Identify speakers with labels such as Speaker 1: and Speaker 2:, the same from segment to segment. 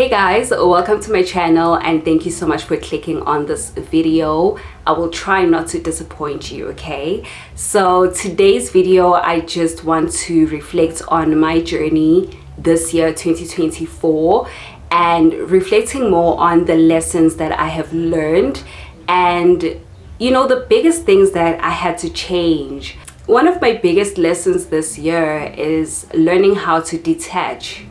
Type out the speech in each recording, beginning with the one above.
Speaker 1: Hey guys, welcome to my channel and thank you so much for clicking on this video. I will try not to disappoint you, okay? So today's video, I just want to reflect on my journey this year 2024 and reflecting more on the lessons that I have learned and the biggest things that I had to change. One of my biggest lessons this year is learning how to detach,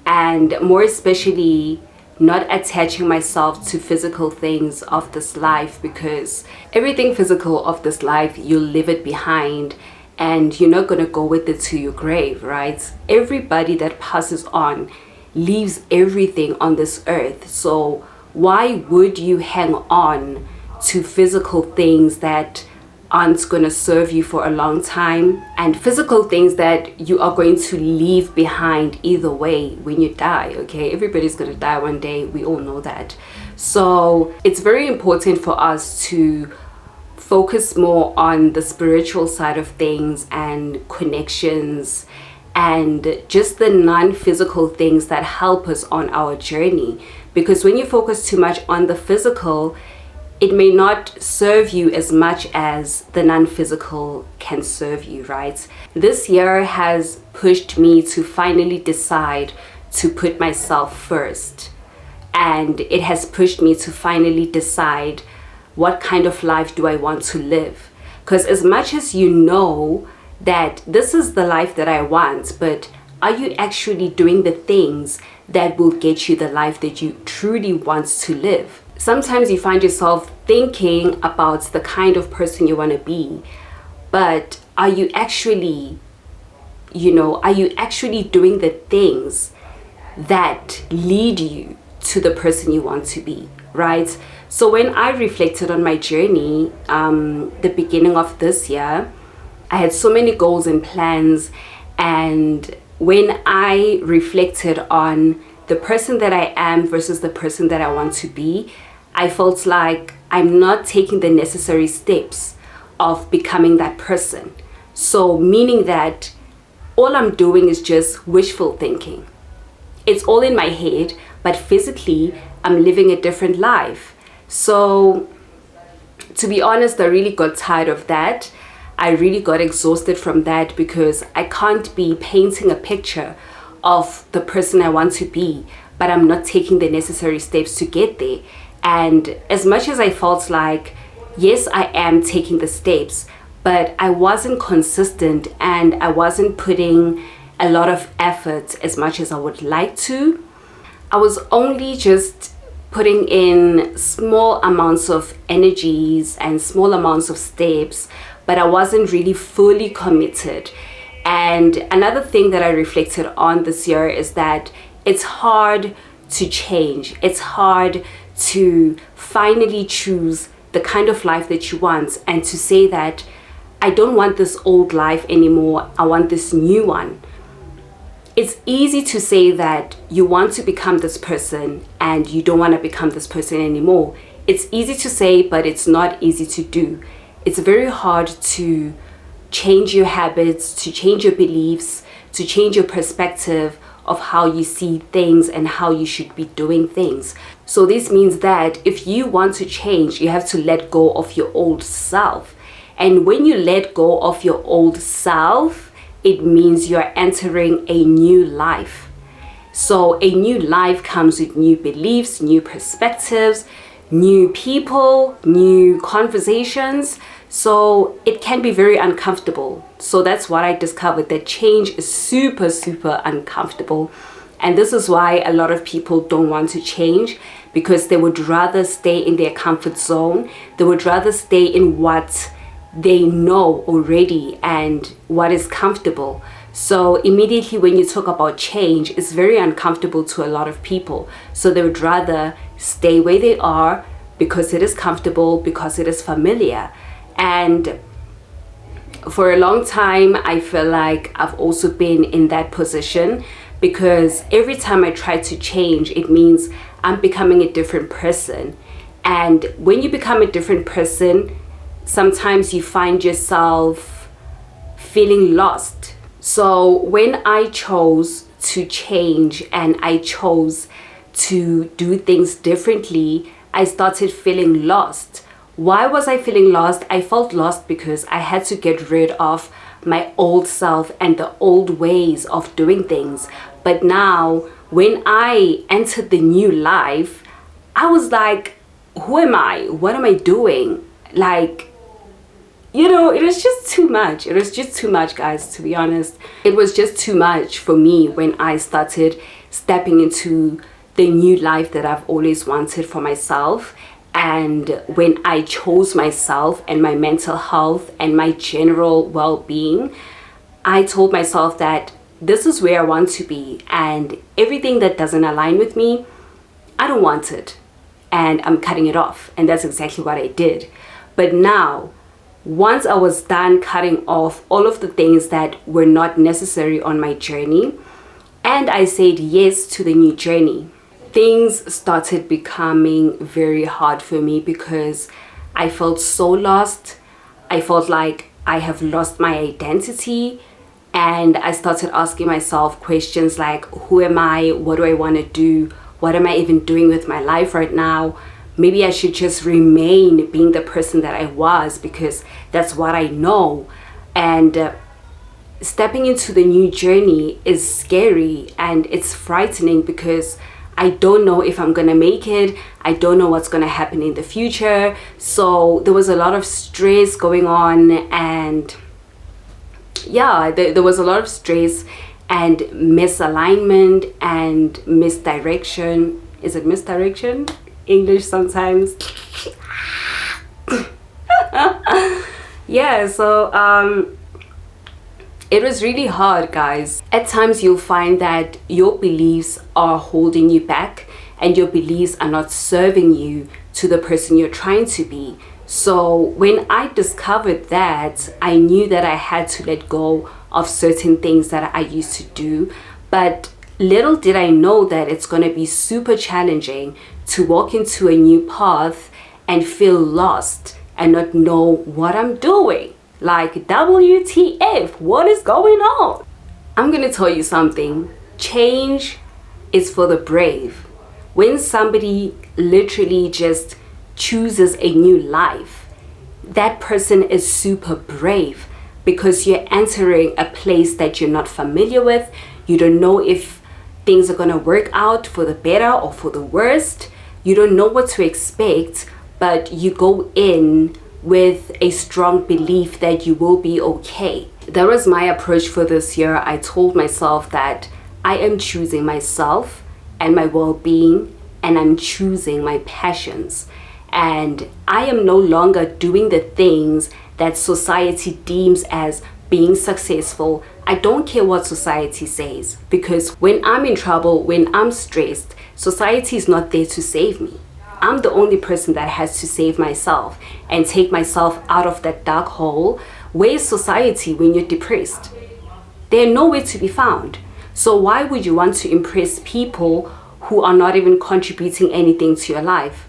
Speaker 1: and more especially not attaching myself to physical things of this life, because everything physical of this life, you'll leave it behind and you're not going to go with it to your grave, right? Everybody that passes on leaves everything on this earth. So why would you hang on to physical things that aren't going to serve you for a long time, and physical things that you are going to leave behind either way when you die? Okay, everybody's going to die one day, we all know that. So it's very important for us to focus more on the spiritual side of things and connections and just the non-physical things that help us on our journey, because when you focus too much on the physical, it may not serve you as much as the non-physical can serve you, right? This year has pushed me to finally decide to put myself first. And it has pushed me to finally decide what kind of life do I want to live. Because as much as you know that this is the life that I want, but are you actually doing the things that will get you the life that you truly want to live? Sometimes you find yourself thinking about the kind of person you want to be, but are you actually doing the things that lead you to the person you want to be, right? So when I reflected on my journey, the beginning of this year, I had so many goals and plans, and when I reflected on the person that I am versus the person that I want to be, I felt like I'm not taking the necessary steps of becoming that person. So meaning that all I'm doing is just wishful thinking. It's all in my head, but physically I'm living a different life. So to be honest, I really got tired of that. I really got exhausted from that, because I can't be painting a picture of the person I want to be, but I'm not taking the necessary steps to get there. And as much as I felt like, yes, I am taking the steps, but I wasn't consistent and I wasn't putting a lot of effort as much as I would like to. I was only just putting in small amounts of energies and small amounts of steps, but I wasn't really fully committed. And another thing that I reflected on this year is that it's hard to change. It's hard to finally choose the kind of life that you want and to say that I don't want this old life anymore, I want this new one. It's easy to say that you want to become this person and you don't want to become this person anymore. It's easy to say, but it's not easy to do. It's very hard to change your habits, to change your beliefs, to change your perspective of how you see things and how you should be doing things. So this means that if you want to change, you have to let go of your old self. And when you let go of your old self, it means you're entering a new life. So a new life comes with new beliefs, new perspectives, new people, new conversations. So it can be very uncomfortable. So that's what I discovered, that change is super, super uncomfortable. And this is why a lot of people don't want to change, because they would rather stay in their comfort zone. They would rather stay in what they know already and what is comfortable. So immediately when you talk about change, it's very uncomfortable to a lot of people. So they would rather stay where they are because it is comfortable, because it is familiar. And for a long time, I feel like I've also been in that position, because every time I try to change, it means I'm becoming a different person. And when you become a different person, sometimes you find yourself feeling lost. So when I chose to change and I chose to do things differently, I started feeling lost. Why was I feeling lost? I felt lost because I had to get rid of my old self and the old ways of doing things. But now, when I entered the new life, I was like, who am I? What am I doing? Like, it was just too much. It was just too much, guys, to be honest. It was just too much for me when I started stepping into the new life that I've always wanted for myself. And when I chose myself and my mental health and my general well-being, I told myself that this is where I want to be, and everything that doesn't align with me, I don't want it, and I'm cutting it off. And that's exactly what I did. But now, once I was done cutting off all of the things that were not necessary on my journey, and I said yes to the new journey, things started becoming very hard for me because I felt so lost. I felt like I have lost my identity, and I started asking myself questions like, who am I? What do I want to do? What am I even doing with my life right now? Maybe I should just remain being the person that I was because that's what I know. And stepping into the new journey is scary and it's frightening because I don't know if I'm gonna make it. I don't know what's gonna happen in the future. So there was a lot of stress going on, and yeah, there was a lot of stress and misalignment and misdirection. Is it misdirection? English sometimes. Yeah, so it was really hard, guys. At times you'll find that your beliefs are holding you back and your beliefs are not serving you to the person you're trying to be. So when I discovered that, I knew that I had to let go of certain things that I used to do. But little did I know that it's going to be super challenging to walk into a new path and feel lost and not know what I'm doing. Like, WTF, what is going on? I'm gonna tell you something. Change is for the brave. When somebody literally just chooses a new life, that person is super brave because you're entering a place that you're not familiar with. You don't know if things are gonna work out for the better or for the worst. You don't know what to expect, but you go in with a strong belief that you will be okay. That was my approach for this year. I told myself that I am choosing myself and my well-being, and I'm choosing my passions. And I am no longer doing the things that society deems as being successful. I don't care what society says, because when I'm in trouble, when I'm stressed, society is not there to save me. I'm the only person that has to save myself and take myself out of that dark hole. Where is society when you're depressed? They're nowhere to be found. So why would you want to impress people who are not even contributing anything to your life?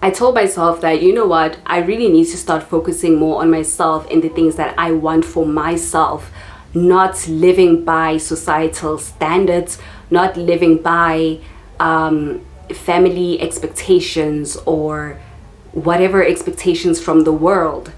Speaker 1: I told myself that, you know what, I really need to start focusing more on myself and the things that I want for myself, not living by societal standards, not living by family expectations or whatever expectations from the world.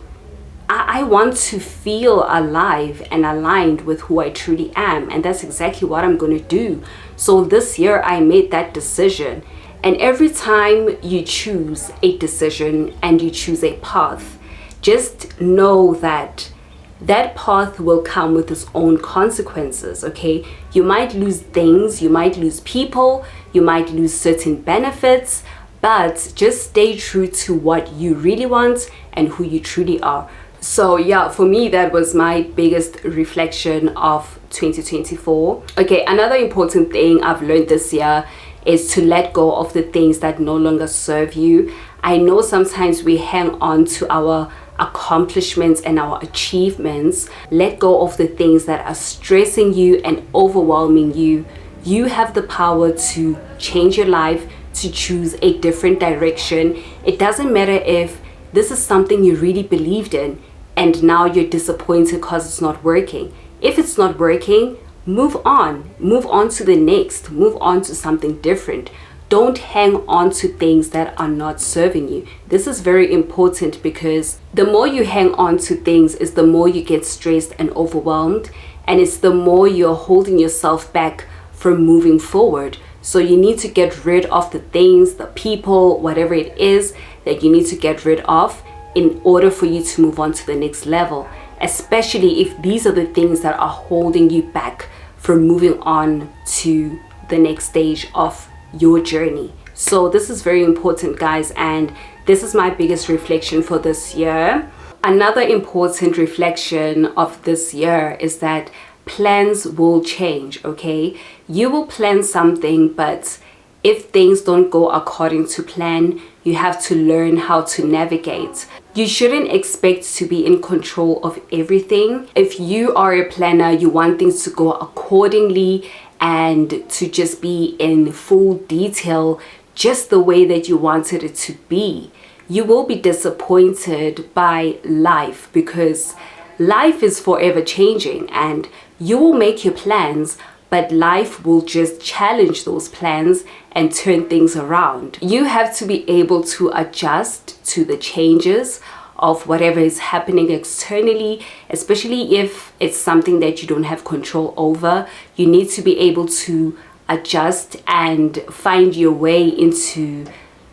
Speaker 1: I want to feel alive and aligned with who I truly am, and that's exactly what I'm going to do. So this year I made that decision, and every time you choose a decision and you choose a path, just know that that path will come with its own consequences, okay? You might lose things, you might lose people, you might lose certain benefits, but just stay true to what you really want and who you truly are. So yeah, for me, that was my biggest reflection of 2024. Okay, another important thing I've learned this year is to let go of the things that no longer serve you. I know sometimes we hang on to our accomplishments and our achievements. Let go of the things that are stressing you and overwhelming you. You have the power to change your life, to choose a different direction. It doesn't matter if this is something you really believed in and now you're disappointed because it's not working. If it's not working, move on to the next, move on to something different. Don't hang on to things that are not serving you. This is very important because the more you hang on to things is the more you get stressed and overwhelmed, and it's the more you're holding yourself back from moving forward. So you need to get rid of the things, the people, whatever it is that you need to get rid of in order for you to move on to the next level, especially if these are the things that are holding you back from moving on to the next stage of your journey. So this is very important, guys, and this is my biggest reflection for this year. Another important reflection of this year is that plans will change. Okay, you will plan something, but if things don't go according to plan, you have to learn how to navigate. You shouldn't expect to be in control of everything. If you are a planner, you want things to go accordingly and to just be in full detail, just the way that you wanted it to be. You will be disappointed by life because life is forever changing, and you will make your plans, but life will just challenge those plans and turn things around. You have to be able to adjust to the changes of whatever is happening externally, especially if it's something that you don't have control over. You need to be able to adjust and find your way into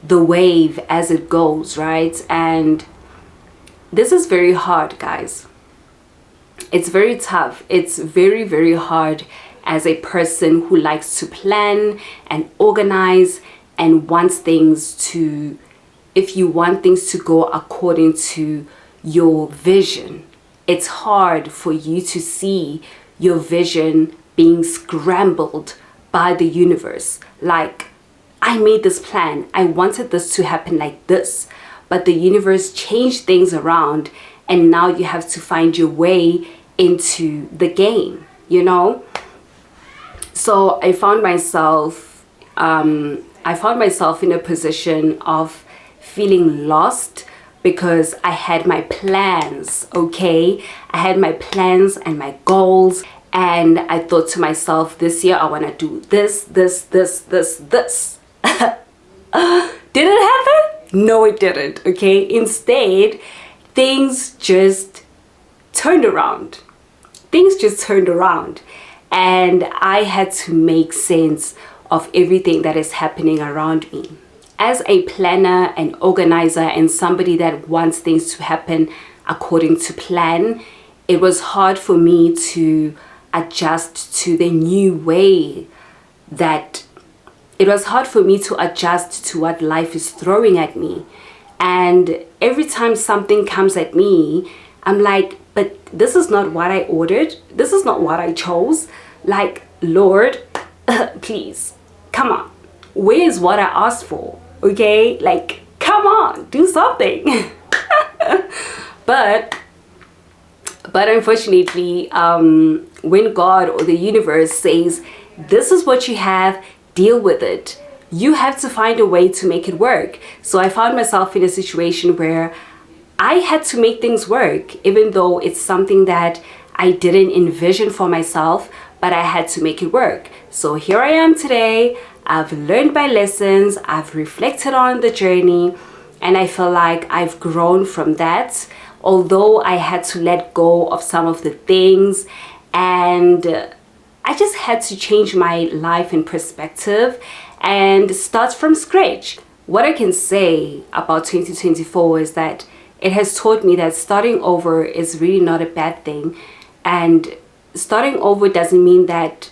Speaker 1: the wave as it goes, right? And this is very hard, guys. It's very tough. It's very, very hard as a person who likes to plan and organize and wants things to, if you want things to go according to your vision, it's hard for you to see your vision being scrambled by the universe. Like, I made this plan, I wanted this to happen like this, but the universe changed things around, and now you have to find your way into the game, you know? So I found myself in a position of feeling lost because I had my plans, okay? I had my plans and my goals, and I thought to myself, this year I want to do this. Did it happen? No, it didn't, okay? Instead, things just turned around. And I had to make sense of everything that is happening around me. As a planner and organizer and somebody that wants things to happen according to plan, it was hard for me to adjust to the new way it was hard for me to adjust to what life is throwing at me. And every time something comes at me, I'm like, but this is not what I ordered. This is not what I chose. Like, Lord, please, come on. Where is what I asked for? Okay, like, come on, do something. But unfortunately, when God or the universe says, this is what you have, deal with it, you have to find a way to make it work. So I found myself in a situation where I had to make things work, even though it's something that I didn't envision for myself, but I had to make it work. So here I am today. I've learned my lessons, I've reflected on the journey, and I feel like I've grown from that. Although I had to let go of some of the things, and I just had to change my life and perspective and start from scratch. What I can say about 2024 is that it has taught me that starting over is really not a bad thing. And starting over doesn't mean that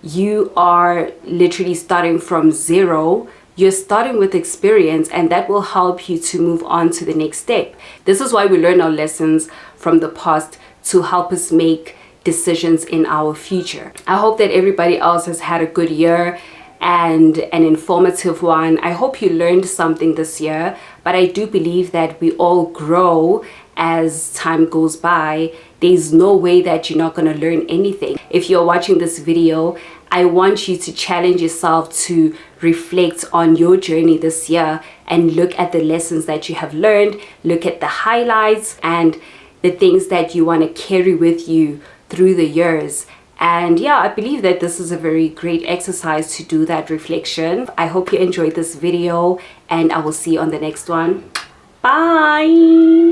Speaker 1: you are literally starting from zero. You're starting with experience, and that will help you to move on to the next step. This is why we learn our lessons from the past to help us make decisions in our future. I hope that everybody else has had a good year and an informative one. I hope you learned something this year, but I do believe that we all grow as time goes by. There's no way that you're not going to learn anything. If you're watching this video, I want you to challenge yourself to reflect on your journey this year and look at the lessons that you have learned, look at the highlights and the things that you want to carry with you through the years, And yeah, I believe that this is a very great exercise to do that reflection. I hope you enjoyed this video, and I will see you on the next one. Bye.